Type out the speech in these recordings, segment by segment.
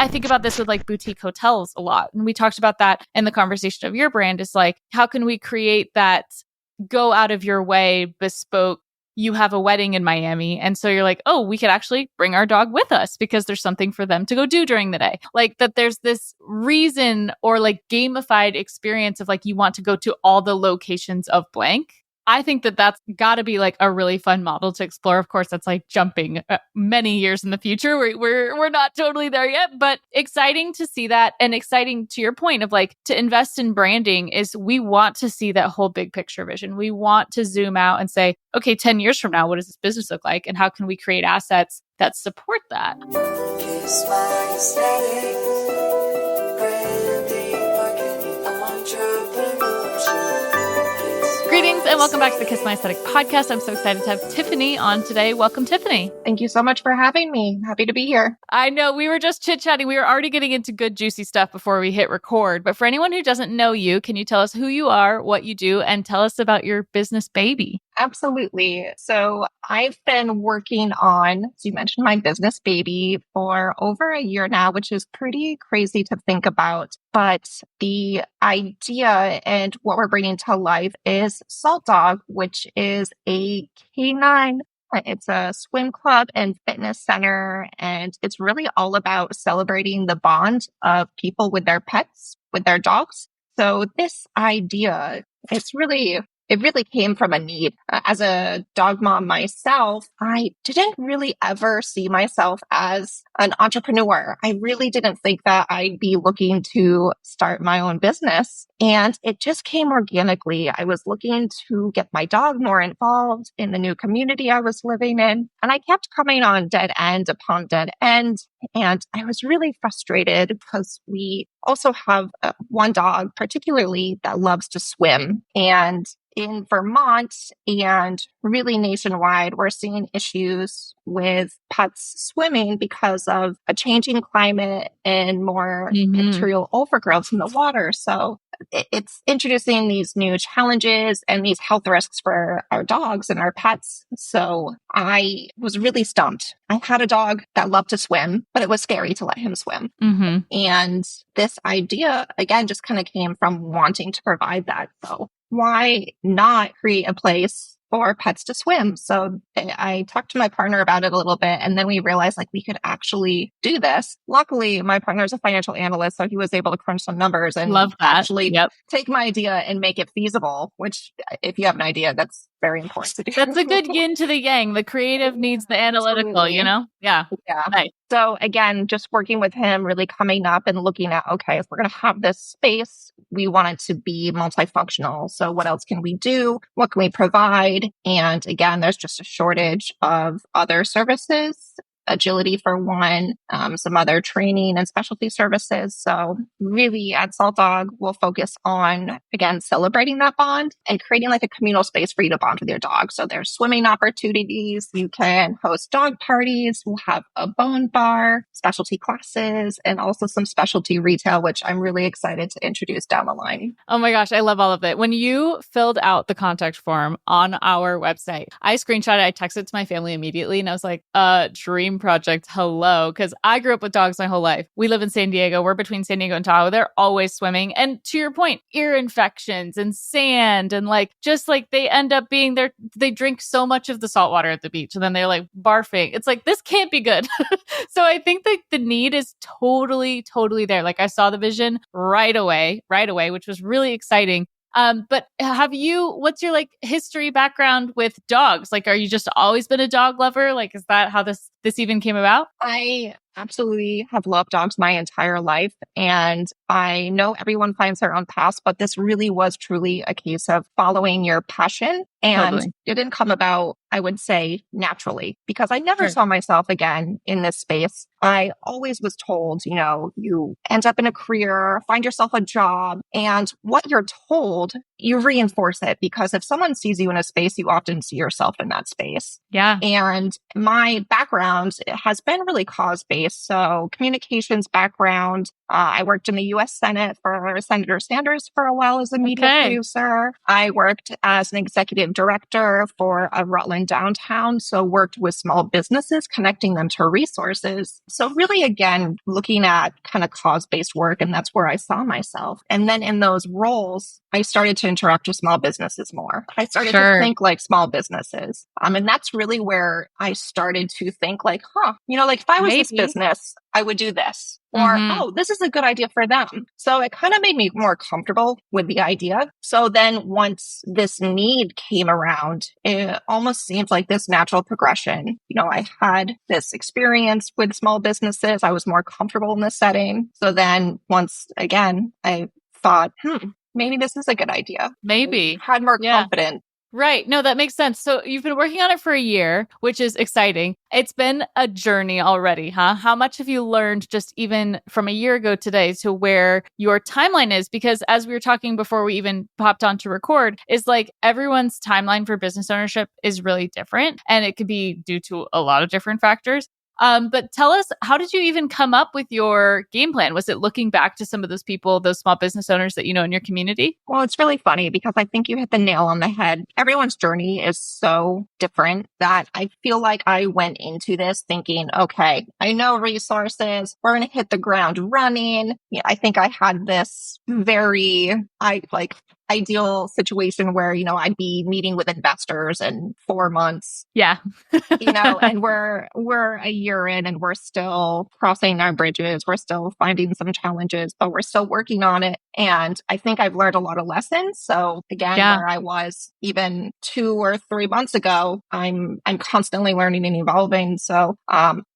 I think about this with like boutique hotels a lot. And we talked about that in the conversation of your brand is like, how can we create that go out of your way bespoke? You have a wedding in Miami. And so you're like, oh, we could actually bring our dog with us because there's something for them to go do during the day. Like that there's this reason or like gamified experience of like, you want to go to all the locations of blank. I think that that's got to be like a really fun model to explore. Of course, that's like jumping many years in the future. We're not totally there yet, but exciting to see that. And exciting to your point of like to invest in branding is we want to see that whole big picture vision. We want to zoom out and say, okay, 10 years from now, what does this business look like? And how can we create assets that support that? Kiss my aesthetic, branding, marketing, entrepreneurship. Greetings and welcome back to the Kiss My Aesthetic podcast. I'm so excited to have Tiffany on today. Welcome, Tiffany. Thank you so much for having me. Happy to be here. I know we were just chit-chatting. We were already getting into good, juicy stuff before we hit record. But for anyone who doesn't know you, can you tell us who you are, what you do, and tell us about your business baby? Absolutely. So I've been working on, as you mentioned, my business baby for over a year now, which is pretty crazy to think about. But the idea and what we're bringing to life is Salt Dog, which is a canine. It's a swim club and fitness center, and it's really all about celebrating the bond of people with their pets, with their dogs. So this idea, it really came from a need. As a dog mom myself, I didn't really ever see myself as an entrepreneur. I really didn't think that I'd be looking to start my own business. And it just came organically. I was looking to get my dog more involved in the new community I was living in. And I kept coming on dead end upon dead end. And I was really frustrated because we also have one dog particularly that loves to swim. And in Vermont and really nationwide, we're seeing issues with pets swimming because of a changing climate and more bacterial overgrowth in the water. So it's introducing these new challenges and these health risks for our dogs and our pets. So I was really stumped. I had a dog that loved to swim, but it was scary to let him swim. And this idea, again, just kind of came from wanting to provide that. So why not create a place for pets to swim? So I talked to my partner about it a little bit, and then we realized like we could actually do this. Luckily, my partner is a financial analyst, so he was able to crunch some numbers and actually take my idea and make it feasible, which if you have an idea, that's very important to do. That's a good yin to the yang. The creative needs the analytical, Absolutely. you know? Yeah. Nice. So again, just working with him, really coming up and looking at, okay, if we're going to have this space, we want it to be multifunctional. So what else can we do? What can we provide? And again, there's just a shortage of other services. Agility for one, some other training and specialty services. So really at Salt Dog, we'll focus on, again, celebrating that bond and creating like a communal space for you to bond with your dog. So there's swimming opportunities. You can host dog parties. We'll have a bone bar, specialty classes, and also some specialty retail, which I'm really excited to introduce down the line. Oh my gosh, I love all of it. When you filled out the contact form on our website, I screenshot it, I texted it to my family immediately, and I was like, dream project, hello. Because I grew up with dogs my whole life. We live in San Diego. We're between San Diego and Tahoe. They're always swimming. And to your point, ear infections and sand and like, just like they end up being there. They drink so much of the salt water at the beach and then they're like barfing. It's like, this can't be good. So I think that the need is totally there. Like I saw the vision right away, which was really exciting. But what's your like history background with dogs? Like, are you just always been a dog lover? Like, is that how this even came about? I absolutely have loved dogs my entire life. And I know everyone finds their own path, but this really was truly a case of following your passion. And it didn't come about, I would say, naturally, because I never saw myself again in this space. I always was told, you end up in a career, find yourself a job, and what you're told, you reinforce it, because if someone sees you in a space, you often see yourself in that space. Yeah. And my background background has been really cause-based. So communications background. I worked in the U.S. Senate for Senator Sanders for a while as a media producer. I worked as an executive director for a Rutland downtown. So worked with small businesses, connecting them to resources. So really, again, looking at kind of cause-based work, and that's where I saw myself. And then in those roles, I started to interact with small businesses more. I started to think like small businesses. And that's really where I started to think like, like if I was this business, I would do this. Or, this is a good idea for them. So it kind of made me more comfortable with the idea. So then once this need came around, it almost seemed like this natural progression. I had this experience with small businesses. I was more comfortable in this setting. So then once again, I thought, maybe this is a good idea. Maybe. I had more confidence. Right. No, that makes sense. So you've been working on it for a year, which is exciting. It's been a journey already, huh? How much have you learned just even from a year ago today to where your timeline is? Because as we were talking before we even popped on to record, is like everyone's timeline for business ownership is really different. And it could be due to a lot of different factors. But tell us, how did you even come up with your game plan? Was it looking back to some of those people, those small business owners that you know in your community? Well, it's really funny because I think you hit the nail on the head. Everyone's journey is so different that I feel like I went into this thinking, okay, I know resources. We're going to hit the ground running. Yeah, I think I had this very, ideal situation where, I'd be meeting with investors in 4 months. Yeah. And we're a year in and we're still crossing our bridges. We're still finding some challenges, but we're still working on it. And I think I've learned a lot of lessons. So again, where I was even 2 or 3 months ago, I'm constantly learning and evolving. So,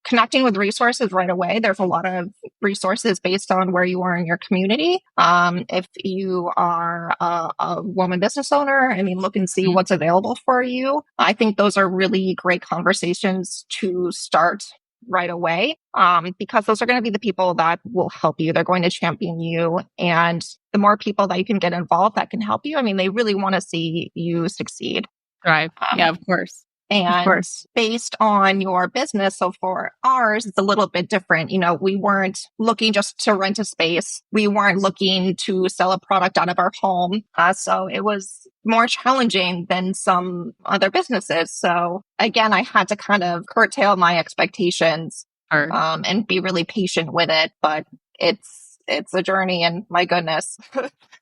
connecting with resources right away. There's a lot of resources based on where you are in your community. If you are a woman business owner, look and see what's available for you. I think those are really great conversations to start right away, because those are going to be the people that will help you. They're going to champion you. And the more people that you can get involved that can help you, they really want to see you succeed. Right. Yeah, of course. And based on your business, so for ours, it's a little bit different. We weren't looking just to rent a space. We weren't looking to sell a product out of our home. So it was more challenging than some other businesses. So again, I had to kind of curtail my expectations and be really patient with it. But it's a journey, and my goodness.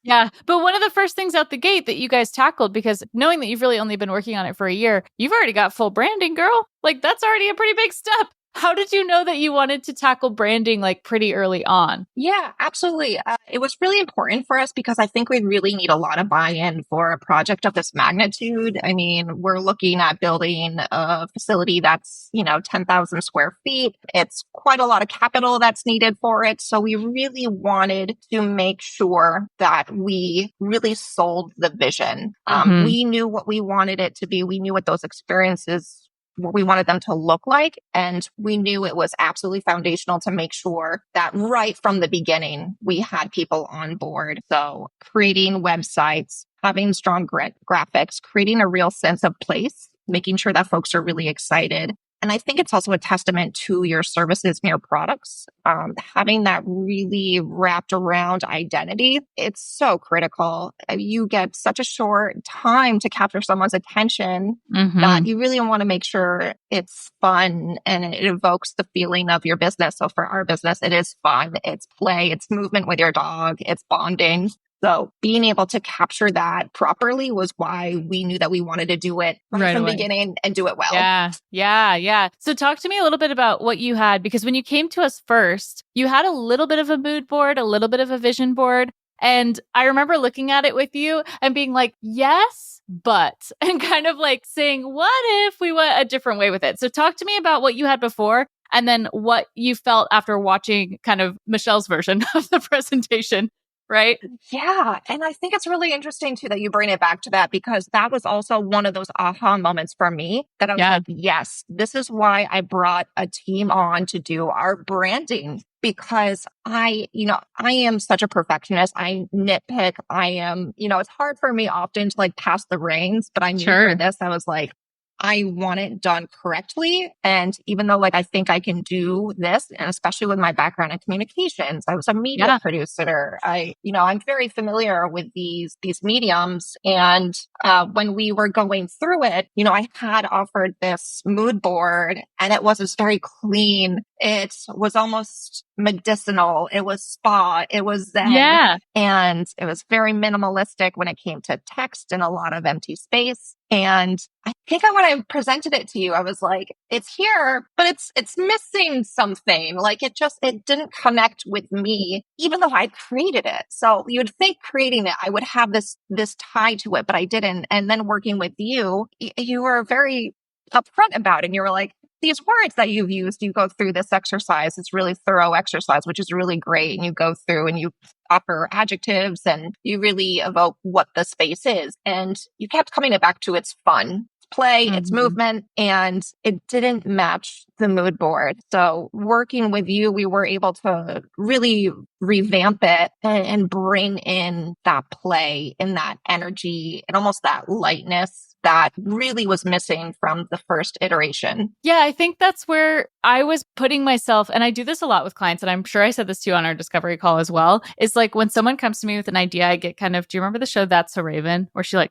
Yeah. But one of the first things out the gate that you guys tackled, because knowing that you've really only been working on it for a year, you've already got full branding, girl. Like that's already a pretty big step. How did you know that you wanted to tackle branding like pretty early on? Yeah, absolutely. It was really important for us because I think we really need a lot of buy-in for a project of this magnitude. We're looking at building a facility that's, 10,000 square feet. It's quite a lot of capital that's needed for it. So we really wanted to make sure that we really sold the vision. We knew what we wanted it to be. We knew what those experiences what we wanted them to look like. And we knew it was absolutely foundational to make sure that right from the beginning, we had people on board. So creating websites, having strong graphics, creating a real sense of place, making sure that folks are really excited. And I think it's also a testament to your services and your products. Having that really wrapped around identity, it's so critical. You get such a short time to capture someone's attention that you really want to make sure it's fun and it evokes the feeling of your business. So for our business, it is fun. It's play. It's movement with your dog. It's bonding. So being able to capture that properly was why we knew that we wanted to do it right from the beginning and do it well. Yeah. So talk to me a little bit about what you had, because when you came to us first, you had a little bit of a mood board, a little bit of a vision board. And I remember looking at it with you and being like, yes, but, and kind of like saying, what if we went a different way with it? So talk to me about what you had before and then what you felt after watching kind of Michelle's version of the presentation. Right? Yeah. And I think it's really interesting too that you bring it back to that, because that was also one of those aha moments for me that I was like, yes, this is why I brought a team on to do our branding, because I am such a perfectionist. I nitpick. I am, it's hard for me often to like pass the reins, but I knew for this, I was like, I want it done correctly. And even though like I think I can do this, and especially with my background in communications, I was a media Yeah. producer. I'm very familiar with these mediums. And when we were going through it, I had offered this mood board and it was just very clean. It was almost medicinal. It was spa. It was zen. Yeah. And it was very minimalistic when it came to text and a lot of empty space. And I think when I presented it to you, I was like, it's here, but it's missing something. Like it didn't connect with me, even though I created it. So you would think creating it, I would have this tie to it, but I didn't. And then working with you, you were very upfront about it. And you were like, these words that you've used, you go through this exercise. It's really thorough exercise, which is really great. And you go through and you offer adjectives and you really evoke what the space is. And you kept coming back to it's fun, it's play, it's movement, and it didn't match the mood board. So working with you, we were able to really revamp it and bring in that play and that energy and almost that lightness that really was missing from the first iteration. Yeah, I think that's where I was putting myself, and I do this a lot with clients, and I'm sure I said this to you on our discovery call as well, is like when someone comes to me with an idea, I get kind of, do you remember the show That's So Raven? Where she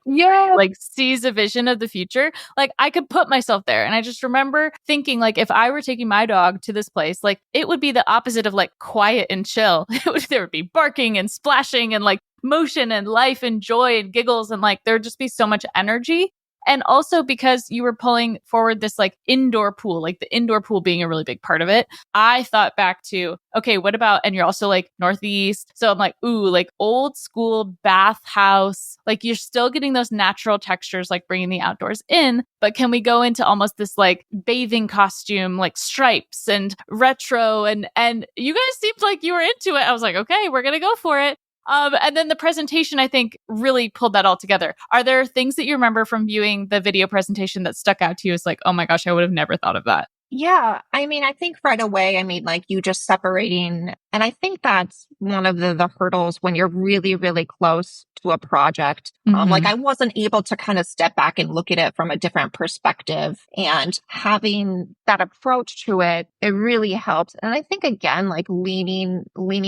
sees a vision of the future? Like I could put myself there. And I just remember thinking like, if I were taking my dog to this place, like it would be the opposite of like quiet and chill. There would be barking and splashing and like motion and life and joy and giggles. And like, there would just be so much energy. And also because you were pulling forward this like indoor pool, like the indoor pool being a really big part of it, I thought back to, okay, what about, and you're also like Northeast. So I'm like, ooh, like old school bathhouse, like you're still getting those natural textures, like bringing the outdoors in, but can we go into almost this like bathing costume, like stripes and retro and you guys seemed like you were into it. I was like, okay, we're going to go for it. And then the presentation, I think, really pulled that all together. Are there things that you remember from viewing the video presentation that stuck out to you as like, oh my gosh, I would have never thought of that? Yeah. I mean, I think right away, like you just separating, and I think that's one of the hurdles when you're really, really close to a project. Like I wasn't able to kind of step back and look at it from a different perspective, and having that approach to it, it really helps. And I think again, like leaning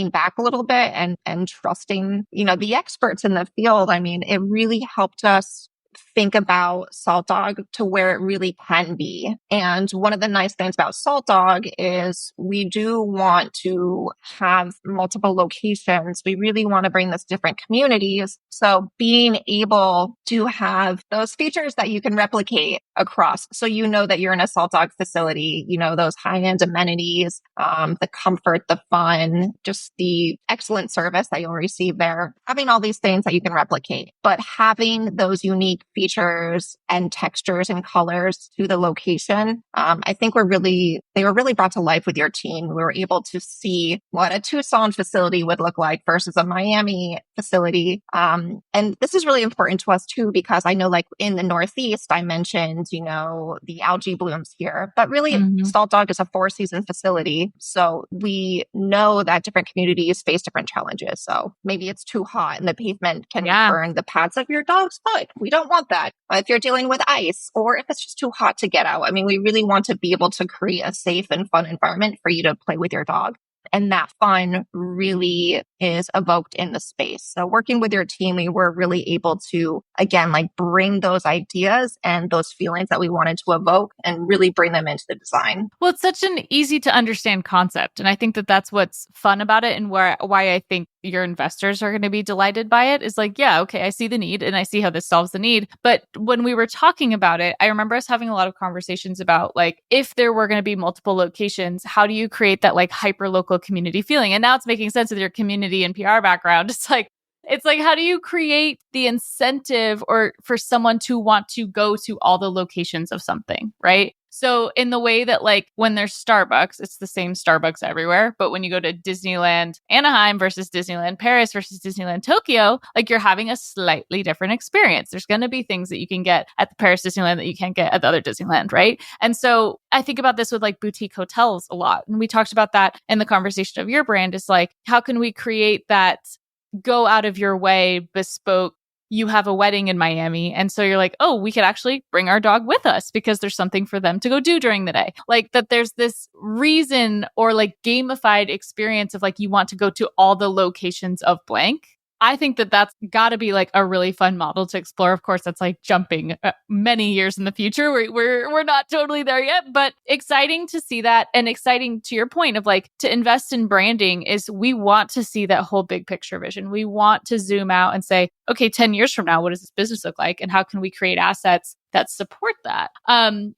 back a little bit and trusting, the experts in the field. I mean, it really helped us think about Salt Dog to where it really can be. And one of the nice things about Salt Dog is we do want to have multiple locations. We really want to bring this to different communities. So being able to have those features that you can replicate across. So that you're in a Salt Dog facility, those high-end amenities, the comfort, the fun, just the excellent service that you'll receive there. Having all these things that you can replicate, but having those unique features and textures and colors to the location. I think they were really brought to life with your team. We were able to see what a Tucson facility would look like versus a Miami facility. And this is really important to us too, because I know like in the Northeast, I mentioned, the algae blooms here, but really Salt Dog is a 4-season facility. So we know that different communities face different challenges. So maybe it's too hot and the pavement can burn the pads of your dog's foot. We don't want that. If you're dealing with ice or if it's just too hot to get out. I mean, we really want to be able to create a safe and fun environment for you to play with your dog. And that fun really is evoked in the space. So working with your team, we were really able to, again, like bring those ideas and those feelings that we wanted to evoke and really bring them into the design. Well, it's such an easy to understand concept. And I think that that's what's fun about it and why I think your investors are going to be delighted by it is like, yeah, okay, I see the need and I see how this solves the need. But when we were talking about it, I remember us having a lot of conversations about like, if there were going to be multiple locations, how do you create that like hyper local community feeling? And now it's making sense with your community and PR background. It's like, how do you create the incentive or for someone to want to go to all the locations of something, right? So in the way that like when there's Starbucks, it's the same Starbucks everywhere. But when you go to Disneyland Anaheim versus Disneyland Paris versus Disneyland Tokyo, like you're having a slightly different experience. There's going to be things that you can get at the Paris Disneyland that you can't get at the other Disneyland, right? And so I think about this with like boutique hotels a lot. And we talked about that in the conversation of your brand is like, how can we create that go out of your way bespoke you have a wedding in Miami. And so you're like, oh, we could actually bring our dog with us because there's something for them to go do during the day. Like that there's this reason or like gamified experience of like, you want to go to all the locations of blank. I think that that's got to be like a really fun model to explore. Of course, that's like jumping many years in the future. We're not totally there yet, but exciting to see that, and exciting to your point of like to invest in branding is we want to see that whole big picture vision. We want to zoom out and say, okay, 10 years from now, what does this business look like, and how can we create assets that support that?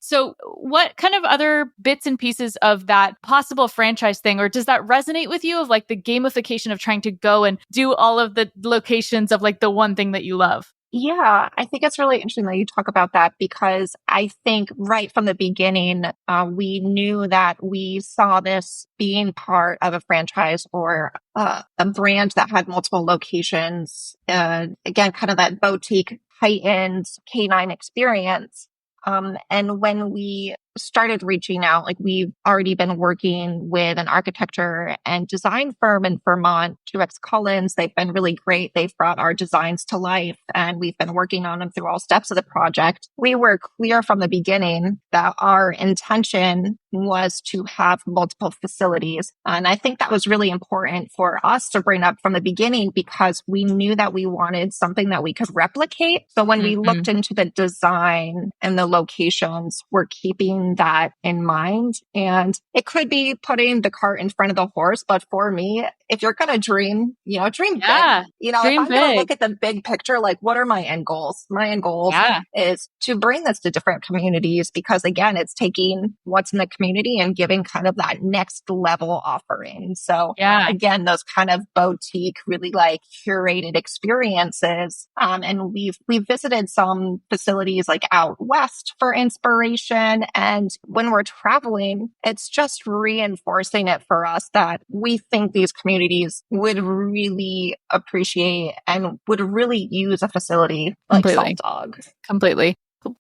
So what kind of other bits and pieces of that possible franchise thing, or does that resonate with you of like the gamification of trying to go and do all of the locations of like the one thing that you love? Yeah, I think it's really interesting that you talk about that because I think right from the beginning, we knew that we saw this being part of a franchise or a brand that had multiple locations. Again, kind of that boutique, high-end canine experience. And when we started reaching out, like we've already been working with an architecture and design firm in Vermont, 2X Collins. They've been really great. They've brought our designs to life and we've been working on them through all steps of the project. We were clear from the beginning that our intention was to have multiple facilities. And I think that was really important for us to bring up from the beginning because we knew that we wanted something that we could replicate. So when we looked into the design and the locations, we're keeping that in mind. And it could be putting the cart in front of the horse. But for me, if you're going to dream, dream big. If I'm going to look at the big picture, like what are my end goals? My end goals is to bring this to different communities because again, it's taking what's in the community and giving kind of that next level offering. So again, those kind of boutique, really like curated experiences. And we've visited some facilities like out west for inspiration. And when we're traveling, it's just reinforcing it for us that we think these communities would really appreciate and would really use a facility like Salt Dog. Completely.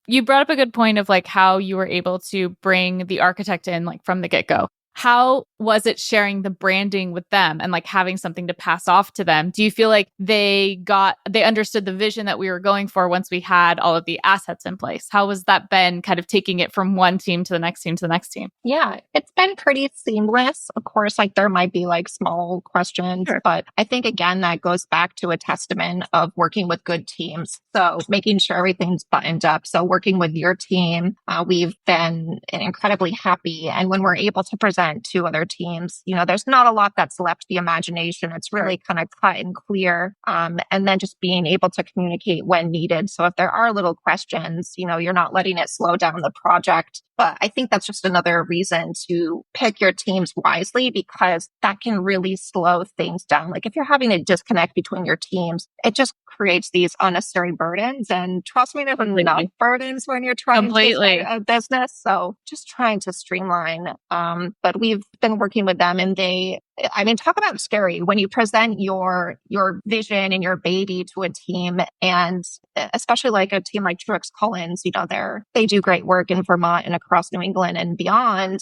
You brought up a good point of like how you were able to bring the architect in like from the get-go. How was it sharing the branding with them and like having something to pass off to them? Do you feel like they understood the vision that we were going for once we had all of the assets in place? How was that been kind of taking it from one team to the next team to the next team? Yeah, it's been pretty seamless. Of course, like there might be like small questions, but I think again, that goes back to a testament of working with good teams. So making sure everything's buttoned up. So working with your team, we've been incredibly happy. And when we're able to present to other teams, there's not a lot that's left the imagination. It's really kind of cut and clear. And then just being able to communicate when needed. So if there are little questions, you're not letting it slow down the project. But I think that's just another reason to pick your teams wisely because that can really slow things down. Like if you're having a disconnect between your teams, it just creates these unnecessary burdens. And trust me, there's enough burdens when you're trying to start a business. So just trying to streamline. But we've been working with them and talk about scary when you present your vision and your baby to a team, and especially like a team like 2X Collins, they do great work in Vermont and across New England and beyond.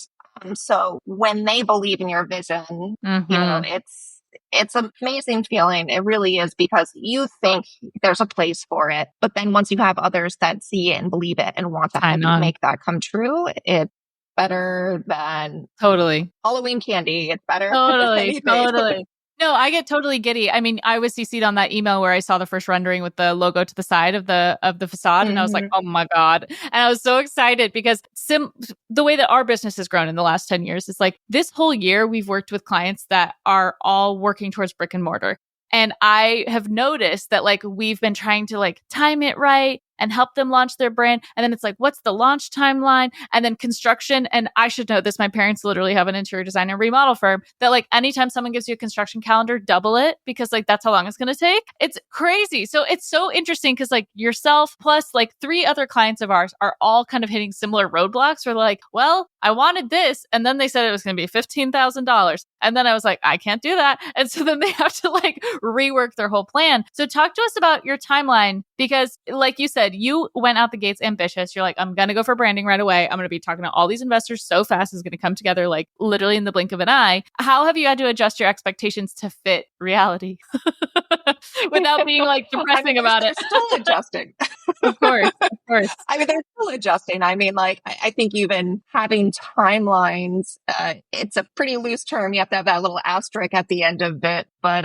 So when they believe in your vision, it's an amazing feeling. It really is because you think there's a place for it. But then once you have others that see it and believe it and want to help you make that come true, it's better than Halloween candy. It's better. Totally. No, I get totally giddy. I mean, I was CC'd on that email where I saw the first rendering with the logo to the side of the facade. And I was like, oh my God. And I was so excited because the way that our business has grown in the last 10 years is like this whole year we've worked with clients that are all working towards brick and mortar. And I have noticed that like we've been trying to like time it right and help them launch their brand. And then it's like, what's the launch timeline? And then construction. And I should know this. My parents literally have an interior design and remodel firm that like anytime someone gives you a construction calendar, double it because like that's how long it's going to take. It's crazy. So it's so interesting because like yourself plus like 3 other clients of ours are all kind of hitting similar roadblocks. We're like, well, I wanted this. And then they said it was going to be $15,000. And then I was like, I can't do that. And so then they have to like rework their whole plan. So talk to us about your timeline because like you said, you went out the gates ambitious. You're like, I'm going to go for branding right away. I'm going to be talking to all these investors so fast. It's going to come together like literally in the blink of an eye. How have you had to adjust your expectations to fit reality? without being like I mean, depressing about they're it. still adjusting. Of course, of course. I mean, they're still adjusting. I mean, like, I think even having timelines, it's a pretty loose term. You have to have that little asterisk at the end of it. But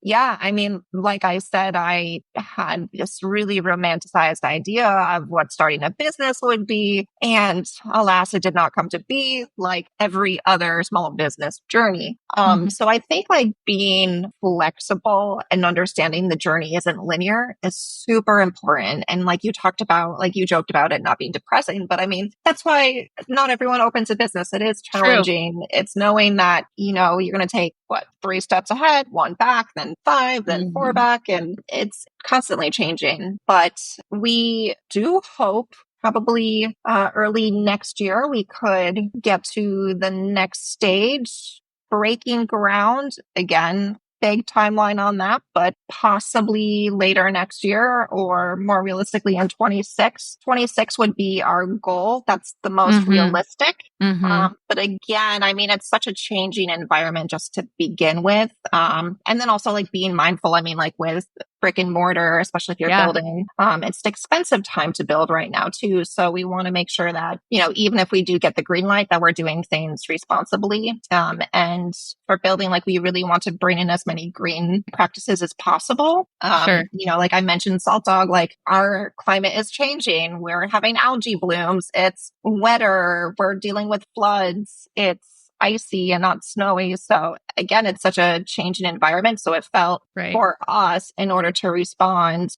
yeah, I mean, like I said, I had this really romanticized idea of what starting a business would be. And alas, it did not come to be like every other small business journey. Mhm. So I think like being flexible and understanding the journey isn't linear is super important. And like you talked about, like you joked about it not being depressing, but I mean, that's why not everyone opens a business. It is True. challenging. It's knowing that, you know, you're going to take what, 3 steps ahead, 1 back, then 5, then 4 Mhm. back. And it's constantly changing. But we do hope probably early next year, we could get to the next stage, breaking ground again. Big timeline on that, but possibly later next year or more realistically in 26. 26 would be our goal. That's the most Mhm. realistic. Mhm. But again, I mean, it's such a changing environment just to begin with. And then also like being mindful. I mean, like with brick and mortar, especially if you're Yeah, building, it's an expensive time to build right now too. So we want to make sure that, you know, even if we do get the green light, that we're doing things responsibly. And for building, like we really want to bring in as many green practices as possible. sure. You know, like I mentioned Salt Dog, like our climate is changing. We're having algae blooms. It's wetter. We're dealing with floods. It's icy and not snowy. So again, it's such a changing environment. So it felt Right. for us in order to respond,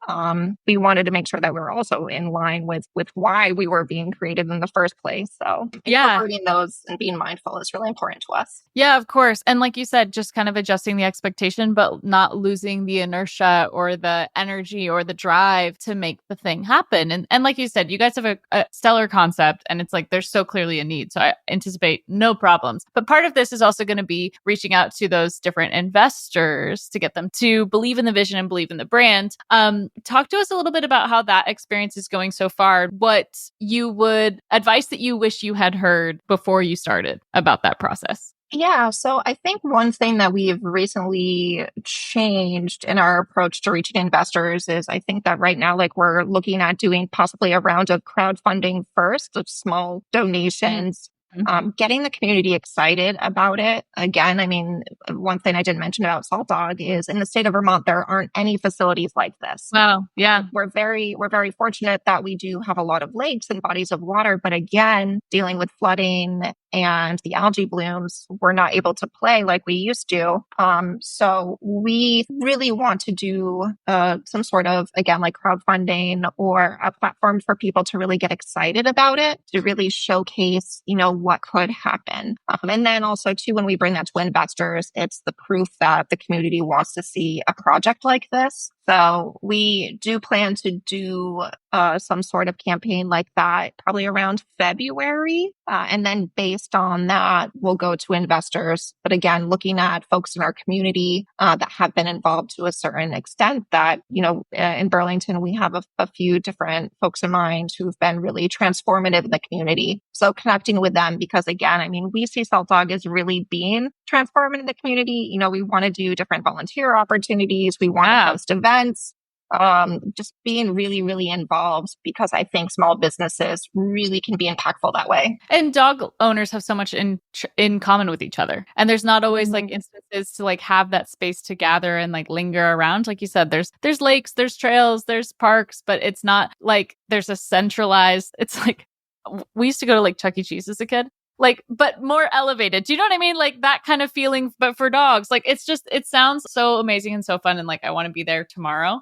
we wanted to make sure that we were also in line with why we were being created in the first place. So Yeah. incorporating those and being mindful is really important to us. Yeah, of course. And like you said, just kind of adjusting the expectation, but not losing the inertia or the energy or the drive to make the thing happen. And like you said, you guys have a stellar concept and it's like there's so clearly a need. So I anticipate no problems. But part of this is also going to be reaching out to those different investors to get them to believe in the vision and believe in the brand. Talk to us a little bit about how that experience is going so far. What you would advice that you wish you had heard before you started about that process. Yeah, so I think one thing that we've recently changed in our approach to reaching investors is I think that right now, like we're looking at doing possibly a round of crowdfunding first, of small donations, getting the community excited about it. Again, I mean, one thing I didn't mention about Salt Dog is in the state of Vermont, there aren't any facilities like this. Wow. Yeah. We're very fortunate that we do have a lot of lakes and bodies of water, but again, dealing with flooding and the algae blooms, we're not able to play like we used to. So we really want to do some sort of, again, like crowdfunding or a platform for people to really get excited about it, to really showcase, you know, what could happen. And then also too, when we bring that to investors, it's the proof that the community wants to see a project like this. So we do plan to do some sort of campaign like that probably around February. And then based on that, we'll go to investors. But again, looking at folks in our community that have been involved to a certain extent that, you know, in Burlington, we have a few different folks in mind who've been really transformative in the community. So connecting with them, because again, I mean, we see Salt Dog as really being transformative in the community. You know, we want to do different volunteer opportunities. We want to host events. Just being really, really involved because I think small businesses really can be impactful that way. And dog owners have so much in common with each other. And there's not always like instances to like have that space to gather and like linger around. Like you said, there's lakes, there's trails, there's parks, but it's not like there's a centralized, it's like we used to go to like Chuck E. Cheese as a kid. Like, but more elevated. Do you know what I mean? Like that kind of feeling, but for dogs. Like it's just, it sounds so amazing and so fun. And like I want to be there tomorrow.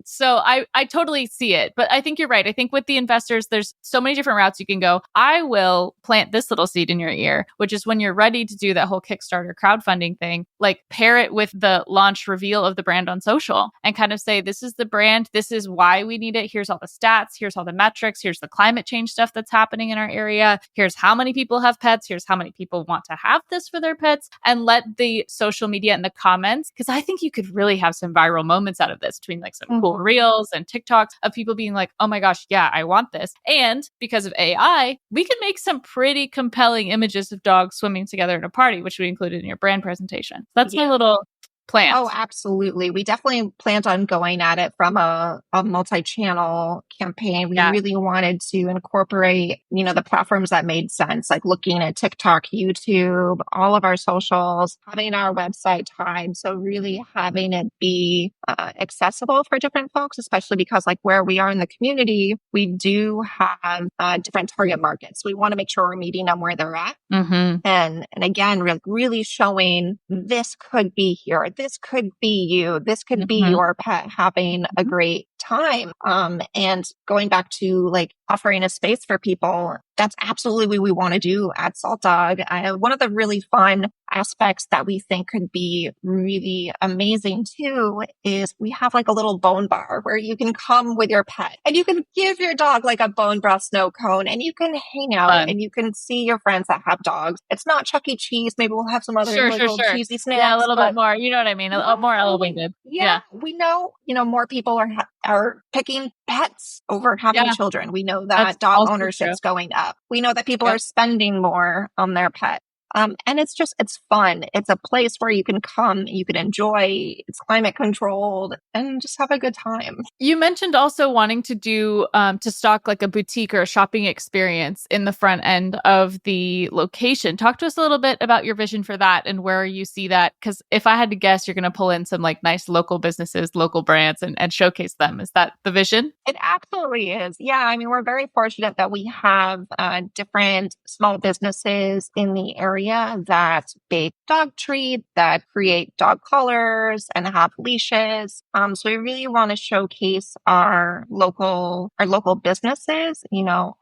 So I totally see it. But I think you're right. I think with the investors, there's so many different routes you can go. I will plant this little seed in your ear, which is when you're ready to do that whole Kickstarter crowdfunding thing, like pair it with the launch reveal of the brand on social and kind of say, this is the brand. This is why we need it. Here's all the stats. Here's all the metrics. Here's the climate change stuff that's happening in our area. Here's how many people have pets. Here's how many people want to have this for their pets, and let the social media and the comments, because I think you could really have some viral moments out of this between like some cool reels and TikToks of people being like, oh my gosh, yeah, I want this. And because of AI, we can make some pretty compelling images of dogs swimming together in a party, which we included in your brand presentation. That's my little planned. Oh, absolutely. We definitely planned on going at it from a multi-channel campaign. We Yeah. really wanted to incorporate, the platforms that made sense, like looking at TikTok, YouTube, all of our socials, having our website tied. So really having it be accessible for different folks, especially because like where we are in the community, we do have different target markets. We want to make sure we're meeting them where they're at. Mm-hmm. And again, really showing this could be here. This could be you. This could be Mm-hmm. your pet having a great time. And going back to like offering a space for people, that's absolutely what we want to do at Salt Dog. One of the really fun aspects that we think could be really amazing too is we have like a little bone bar where you can come with your pet and you can give your dog like a bone broth snow cone and you can hang out Fun. and you can see your friends that have dogs. It's not Chuck E. Cheese. Maybe we'll have some other Sure, little cheesy snacks. Yeah, a little bit more. You know what I mean? More elevated. Yeah, we know, more people are picking pets over having children. We know that That's dog also ownership's true. going up. We know that people are spending more on their pet. And it's fun. It's a place where you can come, you can enjoy, it's climate controlled and just have a good time. You mentioned also wanting to do, to stock like a boutique or a shopping experience in the front end of the location. Talk to us a little bit about your vision for that and where you see that. Because if I had to guess, you're going to pull in some like nice local businesses, local brands and showcase them. Is that the vision? It absolutely is. Yeah. I mean, we're very fortunate that we have different small businesses in the area that bake dog treats, that create dog collars and have leashes. So we really want to showcase our local businesses,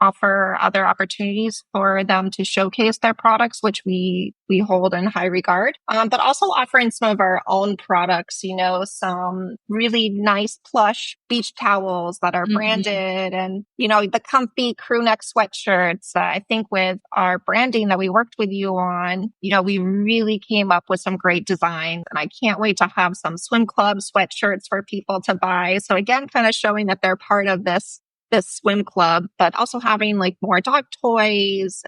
offer other opportunities for them to showcase their products, which we hold in high regard. But also offering some of our own products, some really nice plush beach towels that are branded and, the comfy crew neck sweatshirts. I think with our branding that we worked with you on, we really came up with some great designs and I can't wait to have some swim club sweatshirts for people to buy. So again, kind of showing that they're part of this swim club, but also having like more dog toys,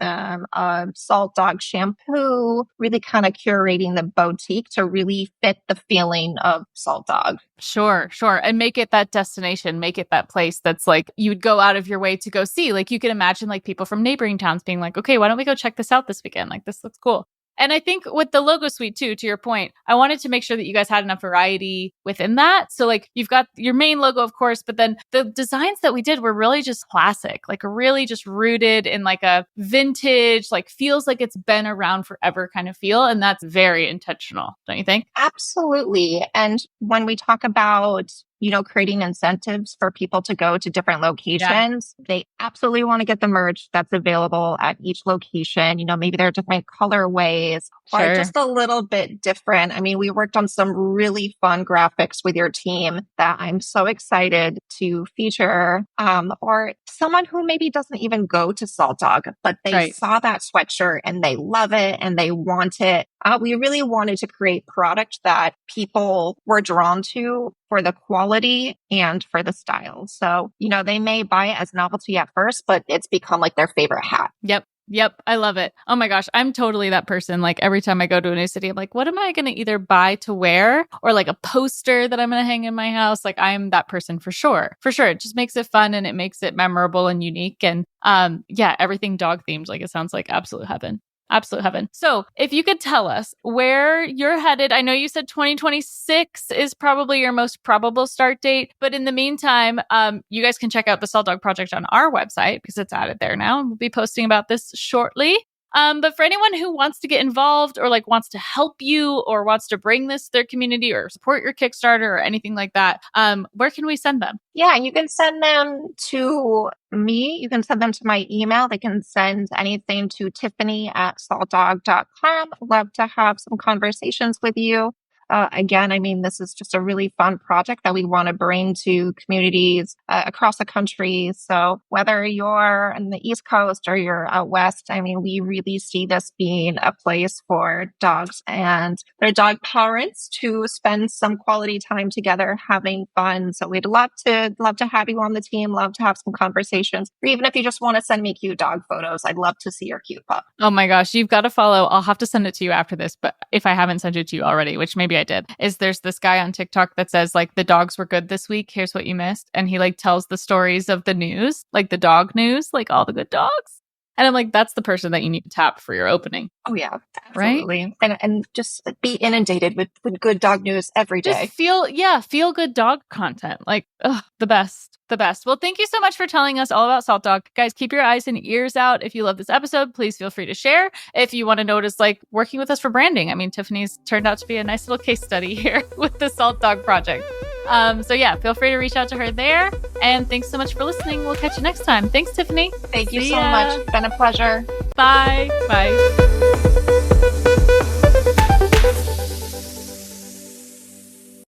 Salt Dog shampoo, really kind of curating the boutique to really fit the feeling of Salt Dog. Sure. And make it that destination, make it that place that's like you would go out of your way to go see. Like you can imagine like people from neighboring towns being like, okay, why don't we go check this out this weekend? Like this looks cool. And I think with the logo suite too, to your point, I wanted to make sure that you guys had enough variety within that. So like you've got your main logo, of course, but then the designs that we did were really just classic, like really just rooted in like a vintage, like feels like it's been around forever kind of feel. And that's very intentional, don't you think? Absolutely. And when we talk about creating incentives for people to go to different locations. They absolutely want to get the merch that's available at each location. Maybe there are different colorways or just a little bit different. I mean, we worked on some really fun graphics with your team that I'm so excited to feature. Or someone who maybe doesn't even go to Salt Dog, but they saw that sweatshirt and they love it and they want it. We really wanted to create product that people were drawn to for the quality and for the style. So, they may buy it as novelty at first, but it's become like their favorite hat. Yep. I love it. Oh my gosh. I'm totally that person. Like every time I go to a new city, I'm like, what am I going to either buy to wear or like a poster that I'm going to hang in my house? Like I'm that person for sure. For sure. It just makes it fun and it makes it memorable and unique. And everything dog themed. Like it sounds like absolute heaven. Absolute heaven. So if you could tell us where you're headed, I know you said 2026 is probably your most probable start date, but in the meantime, you guys can check out the Salt Dog Project on our website because it's added there now. And we'll be posting about this shortly. But for anyone who wants to get involved or like wants to help you or wants to bring this to their community or support your Kickstarter or anything like that, where can we send them? Yeah, you can send them to me. You can send them to my email. They can send anything to Tiffany at saltdog.com. Love to have some conversations with you. Again, I mean, this is just a really fun project that we want to bring to communities across the country. So whether you're in the East Coast or you're out West, I mean, we really see this being a place for dogs and their dog parents to spend some quality time together having fun. So we'd love to have you on the team, love to have some conversations, or even if you just want to send me cute dog photos, I'd love to see your cute pup. Oh my gosh, you've got to follow. I'll have to send it to you after this, but if I haven't sent it to you already, which maybe maybe I did, is there's this guy on TikTok that says like the dogs were good this week. Here's what you missed. And he like tells the stories of the news, like the dog news, like all the good dogs. And I'm like, that's the person that you need to tap for your opening. Oh yeah, Right? absolutely. And just be inundated with good dog news every day. Just feel good dog content. Like, the best. The best. Well, thank you so much for telling us all about Salt Dog. Guys, keep your eyes and ears out. If you love this episode, please feel free to share. If you want to notice, like, working with us for branding. I mean, Tiffany's turned out to be a nice little case study here with the Salt Dog project. So yeah, feel free to reach out to her there. And thanks so much for listening. We'll catch you next time. Thanks, Tiffany. Thank you See so ya. much. It's been a pleasure. Bye. Bye.